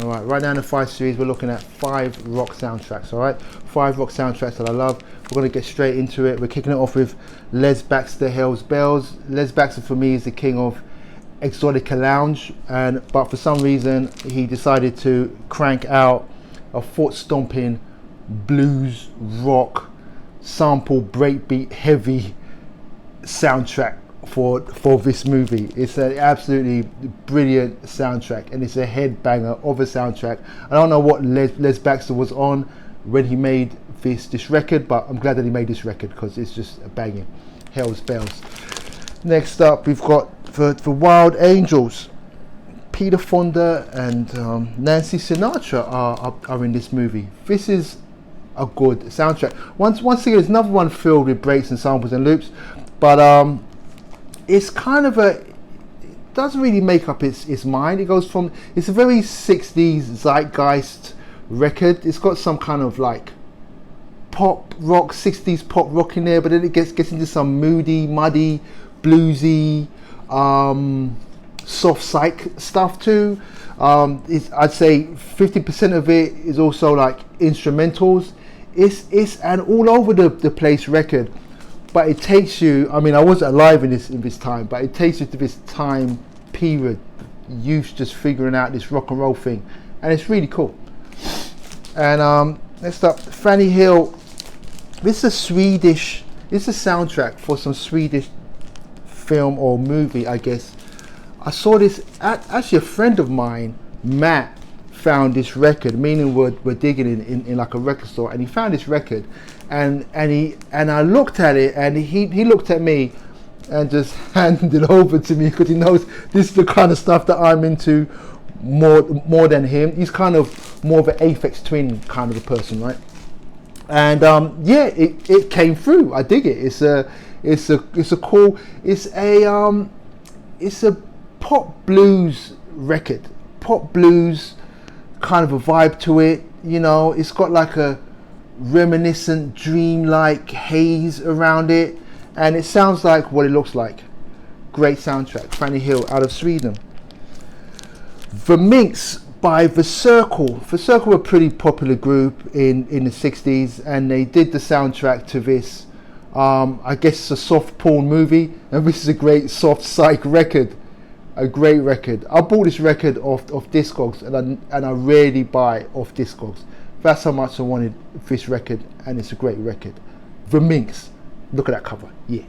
All right, right now in the 5 series, we're looking at 5 rock soundtracks. All right, 5 rock soundtracks that I love. We're going to get straight into it. We're kicking it off with Les Baxter, Hell's Bells. Les Baxter for me is the king of Exotica Lounge, but for some reason he decided to crank out a foot-stomping blues rock sample breakbeat heavy soundtrack for this movie. It's an absolutely brilliant soundtrack, and it's a headbanger of a soundtrack. I don't know what Les Baxter was on when he made this record, but I'm glad that he made this record because it's just a banging. Hell's Bells. Next up, we've got for Wild Angels, Peter Fonda and Nancy Sinatra are in this movie. This is a good soundtrack. Once again, it's another one filled with breaks and samples and loops, but it's kind of it doesn't really make up its mind. It goes from, it's a very 60s zeitgeist record. It's got some kind of like pop rock, 60s pop rock in there, but then it gets into some moody, muddy, bluesy, soft psych stuff too. I'd say 50% of it is also like instrumentals. It's an all over the place record, but it takes you, I mean, I wasn't alive in this time, but it takes you to this time period, youth just figuring out this rock and roll thing, and it's really cool. And next up, Fanny Hill. This is a soundtrack for some Swedish film or movie, I guess. I saw this, actually a friend of mine, Matt, found this record, meaning we're digging in like a record store, and he found this record, and I looked at it, and he looked at me and just handed it over to me because he knows this is the kind of stuff that I'm into more than him. He's kind of more of an Aphex Twin kind of a person, right? And yeah, it came through. I dig it. It's a pop blues record, pop blues kind of a vibe to it. You know, it's got like a reminiscent, dreamlike haze around it, and it sounds like what it looks like. Great soundtrack. Fanny Hill out of Sweden. The Minx by The Circle. The Circle were a pretty popular group in the 60s, and they did the soundtrack to this. I guess it's a soft porn movie, and this is a great soft psych record. A great record. I bought this record off Discogs, and I rarely buy off Discogs. That's how much I wanted this record, and it's a great record. The Minx. Look at that cover. Yeah.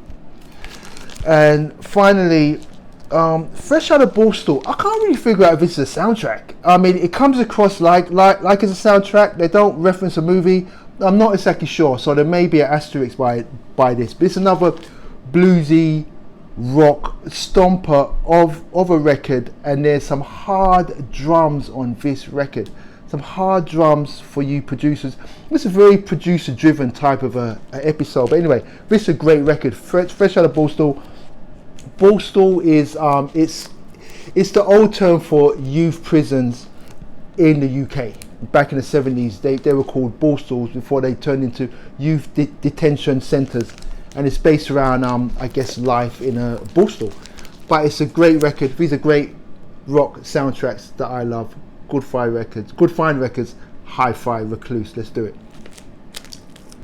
And finally, Fresh Out of Borstal. I can't really figure out if this is a soundtrack. I mean, it comes across like it's a soundtrack. They don't reference a movie. I'm not exactly sure, so there may be an asterisk by this. But it's another bluesy rock stomper of a record, and there's some hard drums on this record. Some hard drums for you producers. It's a very producer driven type of a episode, but anyway, this is a great record. Fresh Out of Borstal. Borstal is it's the old term for youth prisons in the UK. Back in the 70s, they were called Borstals before they turned into youth detention centres, and it's based around I guess life in a Borstal. But it's a great record. These are great rock soundtracks that I love. Good Find Records, Hi-Fi Recluse. Let's do it.